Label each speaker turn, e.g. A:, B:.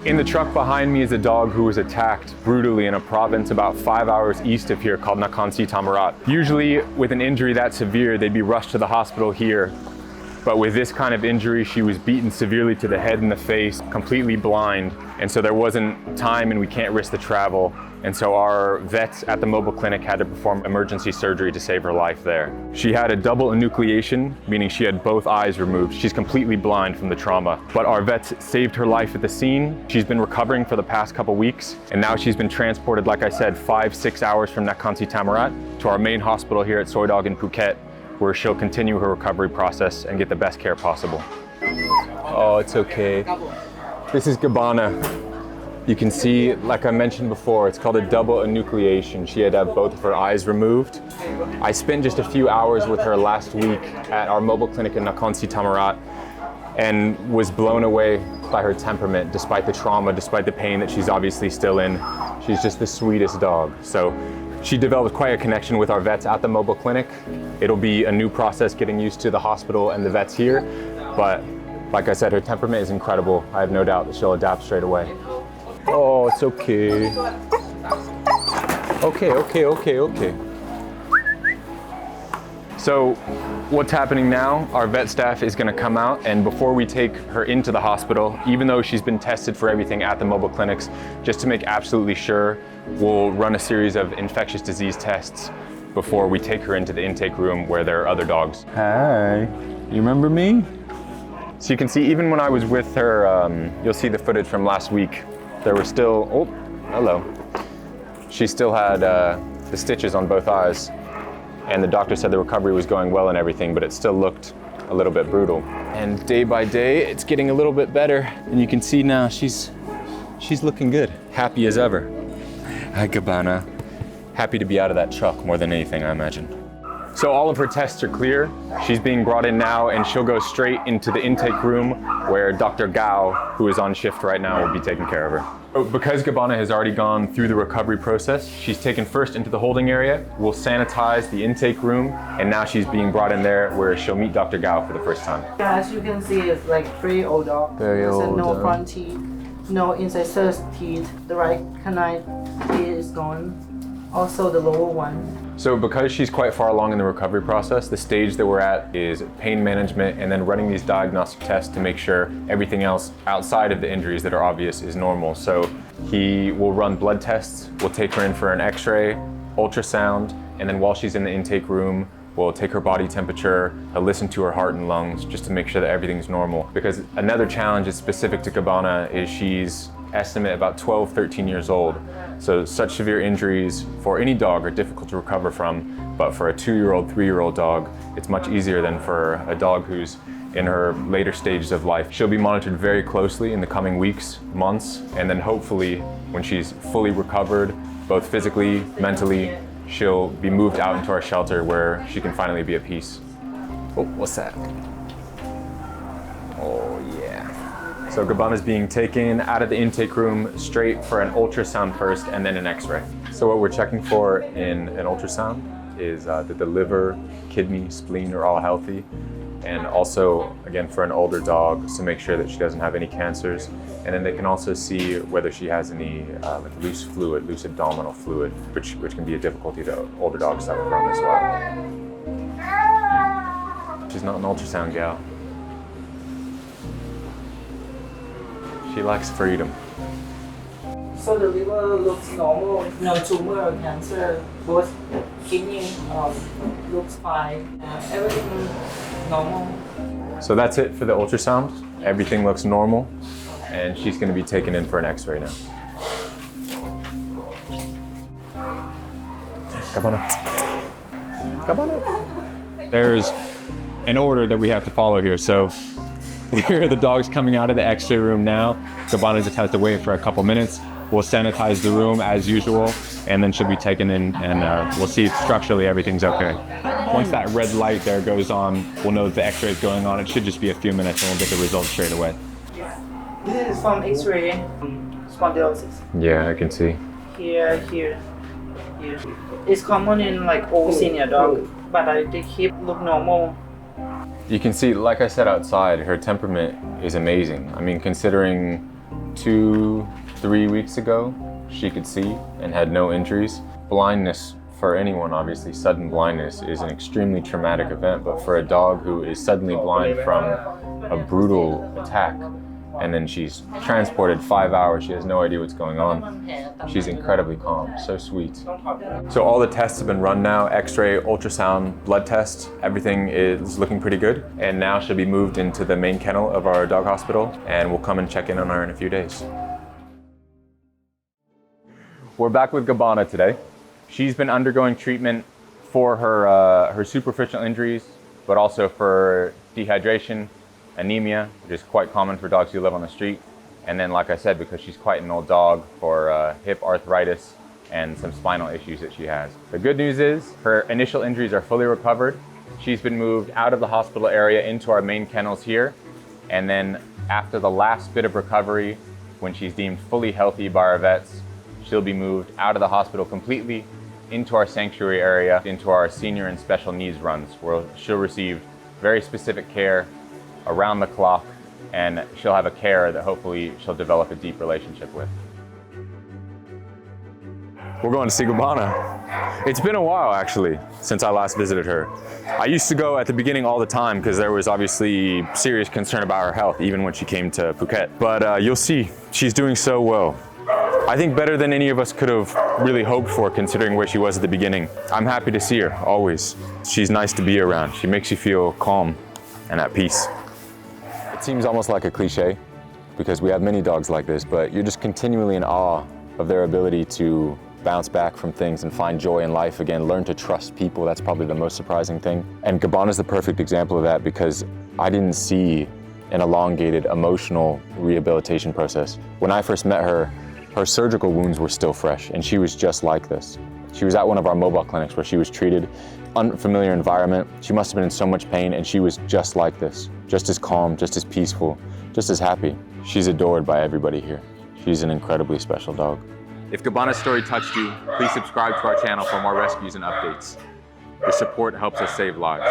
A: In the truck behind me is a dog who was attacked brutally in a province about 5 hours east of here called Nakhon Si Thammarat. Usually with an injury that severe, they'd be rushed to the hospital here. But with this kind of injury, she was beaten severely to the head and the face, completely blind. And so there wasn't time and we can't risk the travel. And so our vets at the mobile clinic had to perform emergency surgery to save her life there. She had a double enucleation, meaning she had both eyes removed. She's completely blind from the trauma. But our vets saved her life at the scene. She's been recovering for the past couple weeks. And now she's been transported, like I said, 5-6 hours from Nakhon Si Thammarat to our main hospital here at Soi Dog in Phuket, where she'll continue her recovery process and get the best care possible. Oh, it's okay. This is Gabbana. You can see, like I mentioned before, it's called a double enucleation. She had to have both of her eyes removed. I spent just a few hours with her last week at our mobile clinic in Nakhon Si Thammarat and was blown away by her temperament, despite the trauma, despite the pain that she's obviously still in. She's just the sweetest dog. So she developed quite a connection with our vets at the mobile clinic. It'll be a new process getting used to the hospital and the vets here, but like I said, her temperament is incredible. I have no doubt that she'll adapt straight away. Oh, it's okay. Okay. So what's happening now, our vet staff is gonna come out, and before we take her into the hospital, even though she's been tested for everything at the mobile clinics, just to make absolutely sure, we'll run a series of infectious disease tests before we take her into the intake room where there are other dogs.
B: Hi, you remember me?
A: So you can see, even when I was with her, you'll see the footage from last week, there were still, oh, hello. She still had the stitches on both eyes, and the doctor said the recovery was going well and everything, but it still looked a little bit brutal. And day by day, it's getting a little bit better, and you can see now she's looking good, happy as ever. Hi, Gabbana. Happy to be out of that truck more than anything, I imagine. So all of her tests are clear. She's being brought in now, and she'll go straight into the intake room where Dr. Gao, who is on shift right now, will be taking care of her. So because Gabbana has already gone through the recovery process, she's taken first into the holding area. We'll sanitize the intake room, and now she's being brought in there where she'll meet Dr. Gao for the first time.
C: Yeah, as you can see, it's like very old dog.
B: Very old.
C: No front teeth, no incisors teeth. The right canine teeth is gone. Also the lower one.
A: So because she's quite far along in the recovery process, the stage that we're at is pain management and then running these diagnostic tests to make sure everything else outside of the injuries that are obvious is normal. So he will run blood tests, we'll take her in for an x-ray, ultrasound, and then while she's in the intake room, we'll take her body temperature, listen to her heart and lungs just to make sure that everything's normal. Because another challenge that's specific to Gabbana is she's estimate about 12, 13 years old. So such severe injuries for any dog are difficult to recover from, but for a 2-year-old, 3-year-old dog, it's much easier than for a dog who's in her later stages of life. She'll be monitored very closely in the coming weeks, months, and then hopefully when she's fully recovered, both physically, mentally, she'll be moved out into our shelter where she can finally be at peace. Oh, what's that? Oh yeah. So Gabbana's being taken out of the intake room straight for an ultrasound first and then an x-ray. So what we're checking for in an ultrasound is that the liver, kidney, spleen are all healthy. And also, again, for an older dog, to make sure that she doesn't have any cancers. And then they can also see whether she has any like loose fluid, loose abdominal fluid, which can be a difficulty that older dogs suffer from as well. She's not an ultrasound gal. She likes freedom.
C: So the liver looks normal, no tumor or cancer. Both kidney looks fine. Everything normal.
A: So that's it for the ultrasound. Everything looks normal, and she's going to be taken in for an x-ray now. Gabbana. There's an order that we have to follow here. So here are the dogs coming out of the x-ray room now. Gabbana just has to wait for a couple minutes. We'll sanitize the room as usual, and then she'll be taken in, and we'll see if structurally everything's okay. Once that red light there goes on, we'll know that the x-ray is going on. It should just be a few minutes and we'll get the results straight away.
C: This is from x-ray spondylosis.
A: Yeah, I can see.
C: Here. It's common in like all senior dog, but they keep look normal.
A: You can see, like I said outside, her temperament is amazing. I mean, considering 2-3 weeks ago, she could see and had no injuries. Blindness, for anyone, obviously, sudden blindness is an extremely traumatic event, but for a dog who is suddenly blind from a brutal attack, and then she's transported 5 hours, she has no idea what's going on. She's incredibly calm, so sweet. So all the tests have been run now, x-ray, ultrasound, blood test, everything is looking pretty good. And now she'll be moved into the main kennel of our dog hospital, and we'll come and check in on her in a few days. We're back with Gabbana today. She's been undergoing treatment for her superficial injuries, but also for dehydration, anemia, which is quite common for dogs who live on the street. And then, like I said, because she's quite an old dog, for hip arthritis and some spinal issues that she has. The good news is her initial injuries are fully recovered. She's been moved out of the hospital area into our main kennels here. And then after the last bit of recovery, when she's deemed fully healthy by our vets, she'll be moved out of the hospital completely into our sanctuary area, into our senior and special needs runs, where she'll receive very specific care around the clock, and she'll have a carer that hopefully she'll develop a deep relationship with. We're going to see Gabbana. It's been a while, actually, since I last visited her. I used to go at the beginning all the time because there was obviously serious concern about her health, even when she came to Phuket. But you'll see, she's doing so well. I think better than any of us could have really hoped for, considering where she was at the beginning. I'm happy to see her, always. She's nice to be around. She makes you feel calm and at peace. It seems almost like a cliche, because we have many dogs like this, but you're just continually in awe of their ability to bounce back from things and find joy in life again, learn to trust people. That's probably the most surprising thing. And Gabbana is the perfect example of that, because I didn't see an elongated emotional rehabilitation process. When I first met her, her surgical wounds were still fresh, and she was just like this. She was at one of our mobile clinics where she was treated, unfamiliar environment. She must have been in so much pain, and she was just like this, just as calm, just as peaceful, just as happy. She's adored by everybody here. She's an incredibly special dog. If Gabbana's story touched you, please subscribe to our channel for more rescues and updates. Your support helps us save lives.